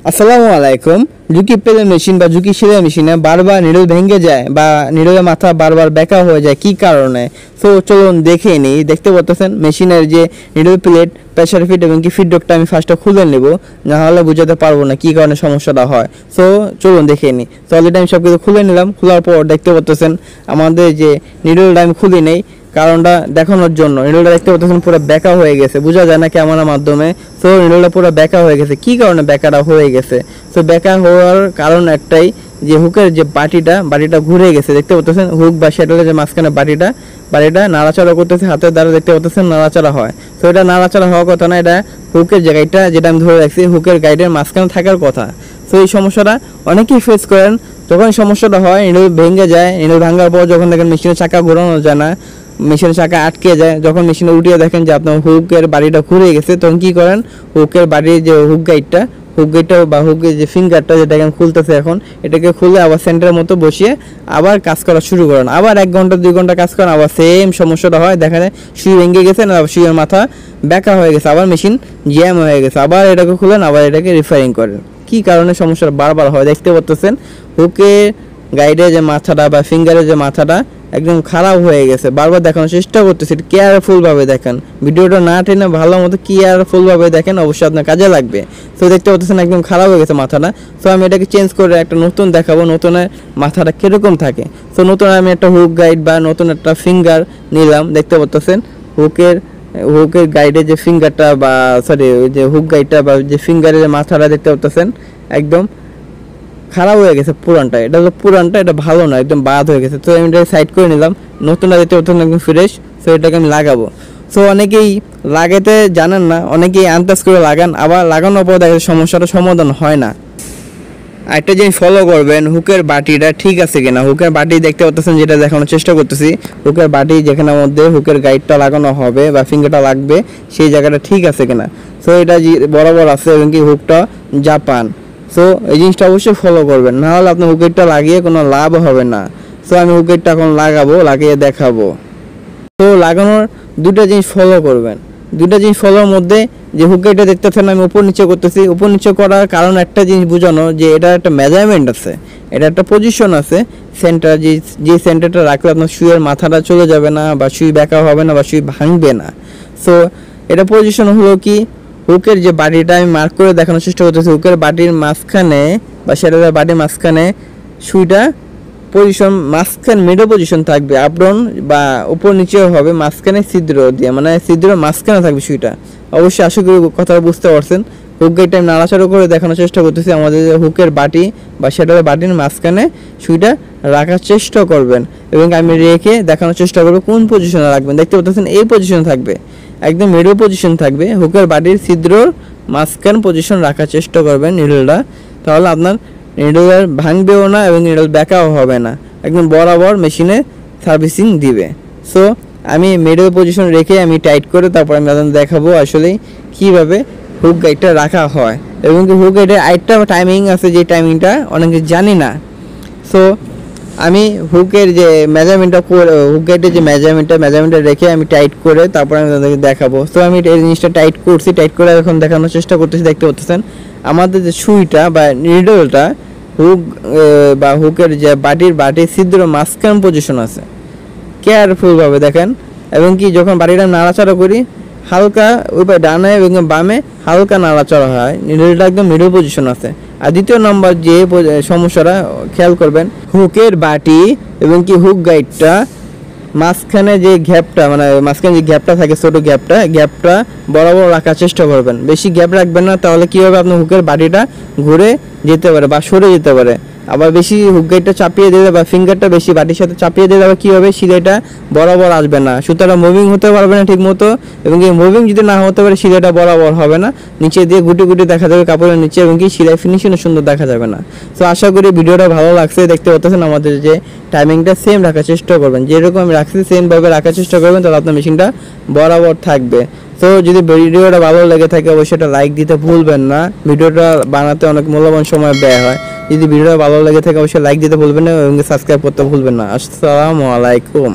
আসসালামু আলাইকুম। ঝুঁকি পেলে মেশিন বা ঝুঁকি সেলাই মেশিনে বারবার নিডল ভেঙে যায় বা নিডলের মাথা বারবার বেঁকা হয়ে যায় কি কারণে? তো চলুন দেখে নিই। দেখতে পাচ্ছেন মেশিনের যে নিডল প্লেট, প্রেসার ফিট এবং কি ফিডব্যাকটা আমি ফার্স্টে খুলে নেব, না হলে বুঝাতে পারবো না কি কারণে সমস্যাটা হয়। সো চলুন দেখে নিই। তো অলরেডি আমি সব কিছু খুলে নিলাম। খোলার পর দেখতে পাচ্ছেন আমাদের যে নিডলটা আমি খুলি নেই কারণটা দেখানোর জন্য। নিডলটা দেখতে পাচ্ছেন পুরো বেঁকা হয়ে গেছে, বোঝা যায় না ক্যামেরার মাধ্যমে। সো নিডলটা পুরো বেঁকা হয়ে গেছে। কি কারণে বেঁকাটা হয়ে গেছে? সো বেঁকা হওয়ার কারণ একটাই, যে হুকের যে বাটিটা ঘুরে গেছে। দেখতে পাচ্ছেন হুক বা শ্যাটেলের যে মাঝখানে বাটিটা নাড়াচাড়া করতেছে, হাতের দ্বারা দেখতে পাচ্ছেন নাড়াচাড়া হয়। তো এটা নাড়াচাড়া হওয়ার কথা না, এটা হুকের জায়গাটা যেটা আমি ধরে রাখছি হুকের গাইডের মাঝখানে থাকার কথা। সো এই সমস্যাটা অনেকেই ফেস করেন। যখন সমস্যাটা হয় নিডল ভেঙে যায়, নিডল ভাঙার পর যখন দেখেন মেশিনের চাকা ঘোরানো যায় না, মেশিনের চাকা আটকে যায়, যখন মেশিনে উঠিয়ে দেখেন যে আপনার হুকের বাড়িটা ঘুরে গেছে, তখন কি করেন হুকের বাড়ির যে হুক গাইডটা বা হুকের যে ফিঙ্গারটা যেটাকে খুলতেছে এখন, এটাকে খুলে আবার সেন্টারের মতো বসিয়ে আবার কাজ করা শুরু করেন। আবার 1 ঘন্টা 2 ঘন্টা কাজ করেন, আবার সেম সমস্যাটা হয়। দেখা যায় সুই ভেঙে গেছে না, সুইয়ের মাথা বেঁকা হয়ে গেছে, আবার মেশিন জ্যাম হয়ে গেছে, আবার এটাকে খুলেন, আবার এটাকে রিফারিং করেন। কি কারণে সমস্যাটা বারবার হয়? দেখতে পাচ্ছেন হুকের গাইডের যে মাথাটা বা ফিঙ্গারের যে মাথাটা একদম খারাপ হয়ে গেছে। বারবার দেখানোর চেষ্টা করতেছি, কেয়ারফুলভাবে দেখেন, ভিডিওটা না টেনে ভালো মতো কেয়ারফুলভাবে দেখেন, অবশ্যই আপনার কাজে লাগবে। তো দেখতে পাচ্ছেন একদম খারাপ হয়ে গেছে মাথাটা। তো আমি এটাকে চেঞ্জ করে একটা নতুন দেখাবো, নতুনের মাথাটা কীরকম থাকে। তো নতুন আমি একটা হুক গাইড বা নতুন একটা ফিঙ্গার নিলাম। দেখতে পাচ্ছেন হুকের গাইডের যে ফিঙ্গারটা বা ওই যে হুক গাইডটা বা যে ফিঙ্গারের মাথাটা দেখতে পাচ্ছেন একদম খারাপ হয়ে গেছে পুরানটা। এটা হলো পুরানটা, এটা ভালো না, একদম বাদ হয়ে গেছে। তো আমি এটা সাইড করে নিলাম, নতুনটা দেখতে পাচ্ছেন একদম ফ্রেশ। সো এটাকে আমি লাগাবো। সো অনেকেই লাগাতে জানেন না, অনেকেই আন্দাজ করে লাগান, আবার লাগানোর পর দেখে সমস্যাটা সমাধান হয় না। একটা জিনিস ফলো করবেন, হুকের বাটিটা ঠিক আছে কিনা। হুকের বাটি দেখতে পাচ্ছেন যেটা দেখানোর চেষ্টা করতেছি, হুকের বাটি যেখানে মধ্যে হুকের গাইডটা লাগানো হবে বা ফিঙ্গারটা লাগবে সেই জায়গাটা ঠিক আছে কিনা। সো এটা বরাবর আছে এবং কি হুকটা জাপান। সো এই জিনিসটা অবশ্যই ফলো করবেন, না হলে আপনার হুকেটটা লাগিয়ে কোনো লাভ হবে না। সো আমি হুকেটটা এখন লাগাবো, লাগিয়ে দেখাবো। তো লাগানোর দুটা জিনিস ফলো করবেন। দুটা জিনিস ফলোর মধ্যে যে হুকেটটা দেখতেছেন আমি উপর নিচে করতেছি, উপর নিচে করার কারণ একটা জিনিস বোঝানো, যে এটা একটা মেজারমেন্ট আছে, এটা একটা পজিশন আছে। সেন্টার যে সেন্টারটা রাখলে আপনার সুইয়ের মাথাটা চলে যাবে না বা সুই বেঁকা হবে না বা সুই ভাঙবে না। সো এটা পজিশন হলো কি, হুকের যে বাটিটা আমি মার্ক করে দেখানোর চেষ্টা করতেছি, হুকের বাটির মাঝখানে বা সেটার বাটির মাঝখানে সুইটা পজিশন মাঝখানে মিডল পজিশন থাকবে, আপ ডাউন বা উপর নিচেও হবে, মাঝখানে ছিদ্র দিয়ে, মানে ছিদ্র মাঝখানে থাকবে সুইটা। অবশ্যই আশা করি কথা বুঝতে পারছেন। হুক গাইডটা আমি নাড়াচাড়া করে দেখানোর চেষ্টা করতেছি। আমাদের হুকের বাটি বা সেটার বাটির মাঝখানে সুইটা রাখার চেষ্টা করবেন এবং আমি রেখে দেখানোর চেষ্টা করবো কোন পজিশনে রাখবেন। দেখতে পাচ্ছেন এই পজিশনে থাকবে, একদম মিডল পজিশন থাকবে, হুকের বাটির ছিদ্রর মাঝখান পজিশন রাখার চেষ্টা করবেন নিডলটা। তাহলে আপনার নিডল আর ভাঙবেও না এবং নিডল বেঁকাও হবে না, একদম বরাবর মেশিনে সার্ভিসিং দিবে। সো আমি মিডল পজিশন রেখে আমি টাইট করে তারপর আমি আপনাদের দেখাবো আসলে কীভাবে হুক গাইডটা রাখা হয় এবং কি হুক গাইডের আরেকটা টাইমিং আছে, যে টাইমিংটা অনেকে জানি না। সো আমি হুকের যে মেজারমেন্টটা হুক গাইডের যে মেজারমেন্টটা রেখে আমি টাইট করে তারপর আমি তাদেরকে দেখাবো। সো আমি এই জিনিসটা টাইট করছি, টাইট করে এখন দেখানোর চেষ্টা করতেছি। দেখতে পাচ্ছেন আমাদের যে সুইটা বা নিডলটা হুক বা হুকের যে বাটির ছিদ্র মাঝখান পজিশন আছে, কেয়ারফুলভাবে দেখেন। এবং কি যখন বাটিটা নাড়াচাড়া করি হালকা ওই ডানে এবং বামে হালকা নাড়াচাড়া হয়, নিডলটা একদম মিডল পজিশন আছে। আর দ্বিতীয় নম্বর যে সমস্যাটা খেয়াল করবেন, হুকের বাটি এবং কি হুক গাইডটা মাঝখানে যে গ্যাপটা, মানে মাঝখানে যে গ্যাপটা থাকে ছোট গ্যাপটা বরাবর রাখার চেষ্টা করবেন। বেশি গ্যাপ রাখবেন না, তাহলে কী হবে আপনার হুকের বাটিটা ঘুরে যেতে পারে বা সরে যেতে পারে। আবার বেশি হুক গাইডটা চাপিয়ে দিলে বা ফিঙ্গারটা বেশি বাটির সাথে চাপিয়ে দিলে আবার কী হবে, সিলাইটা বরাবর আসবে না, সুতরাং মুভিং হতে পারবে না ঠিক মতো। এবং এই মুভিং যদি না হতে পারে সিলাইটা বরাবর হবে না, নিচে দিয়ে গুটি গুটি দেখা যাবে কাপড়ের নিচে এবং কি সিলাই ফিনিশিংও সুন্দর দেখা যাবে না। তো আশা করি ভিডিওটা ভালো লাগছে। দেখতে পাচ্ছেন আমাদের যে টাইমিংটা সেম রাখার চেষ্টা করবেন, যেরকম আমি রাখছি সেমভাবে রাখার চেষ্টা করবেন, তাহলে আপনার মেশিনটা বরাবর থাকবে। তো যদি ভিডিওটা ভালো লেগে থাকে অবশ্যই এটা লাইক দিতে ভুলবেন না, ভিডিওটা বানাতে অনেক মূল্যবান সময় ব্যয় হয়। যদি ভিডিওটা ভালো লেগে থাকে অবশ্যই লাইক দিতে ভুলবেন না এবং সাবস্ক্রাইব করতে ভুলবেন না। আসসালামু আলাইকুম।